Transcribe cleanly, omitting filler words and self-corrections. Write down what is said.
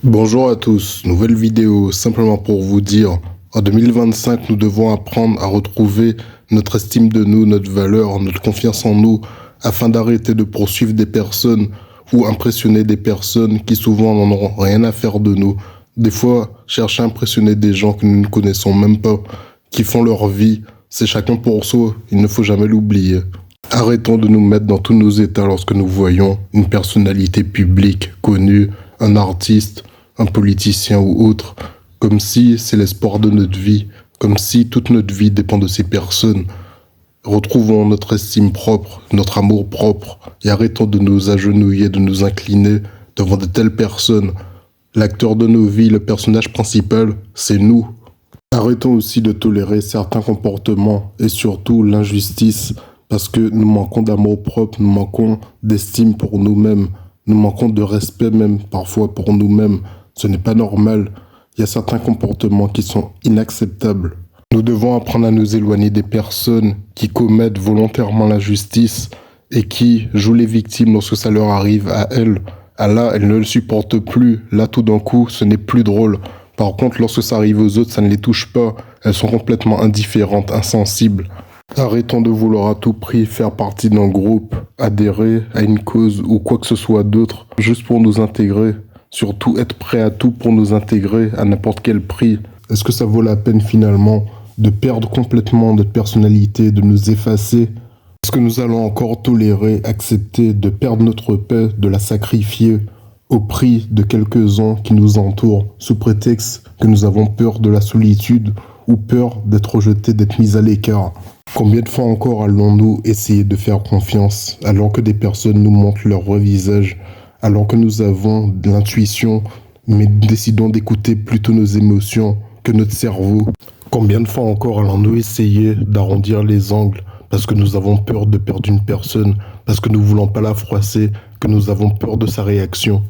Bonjour à tous, nouvelle vidéo simplement pour vous dire, en 2025, nous devons apprendre à retrouver notre estime de nous, notre valeur, notre confiance en nous, afin d'arrêter de poursuivre des personnes ou impressionner des personnes qui souvent n'en auront rien à faire de nous. Des fois, chercher à impressionner des gens que nous ne connaissons même pas, qui font leur vie, c'est chacun pour soi, il ne faut jamais l'oublier. Arrêtons de nous mettre dans tous nos états lorsque nous voyons une personnalité publique, connue, un artiste, un politicien ou autre, comme si c'est l'espoir de notre vie, comme si toute notre vie dépend de ces personnes. Retrouvons notre estime propre, notre amour propre, et arrêtons de nous agenouiller, de nous incliner devant de telles personnes. L'acteur de nos vies, le personnage principal, c'est nous. Arrêtons aussi de tolérer certains comportements et surtout l'injustice, parce que nous manquons d'amour propre, nous manquons d'estime pour nous-mêmes, nous manquons de respect même parfois pour nous-mêmes. Ce n'est pas normal. Il y a certains comportements qui sont inacceptables. Nous devons apprendre à nous éloigner des personnes qui commettent volontairement l'injustice et qui jouent les victimes lorsque ça leur arrive à elles. Ah là, elles ne le supportent plus. Là, tout d'un coup, ce n'est plus drôle. Par contre, lorsque ça arrive aux autres, ça ne les touche pas. Elles sont complètement indifférentes, insensibles. Arrêtons de vouloir à tout prix faire partie d'un groupe, adhérer à une cause ou quoi que ce soit d'autre, juste pour nous intégrer. Surtout être prêt à tout pour nous intégrer à n'importe quel prix. Est-ce que ça vaut la peine finalement de perdre complètement notre personnalité, de nous effacer? Est-ce que nous allons encore tolérer, accepter de perdre notre paix, de la sacrifier au prix de quelques-uns qui nous entourent, sous prétexte que nous avons peur de la solitude ou peur d'être rejetés, d'être mis à l'écart? Combien de fois encore allons-nous essayer de faire confiance alors que des personnes nous montrent leur vrai visage, alors que nous avons de l'intuition, mais décidons d'écouter plutôt nos émotions que notre cerveau? Combien de fois encore allons-nous essayer d'arrondir les angles parce que nous avons peur de perdre une personne, parce que nous ne voulons pas la froisser, que nous avons peur de sa réaction?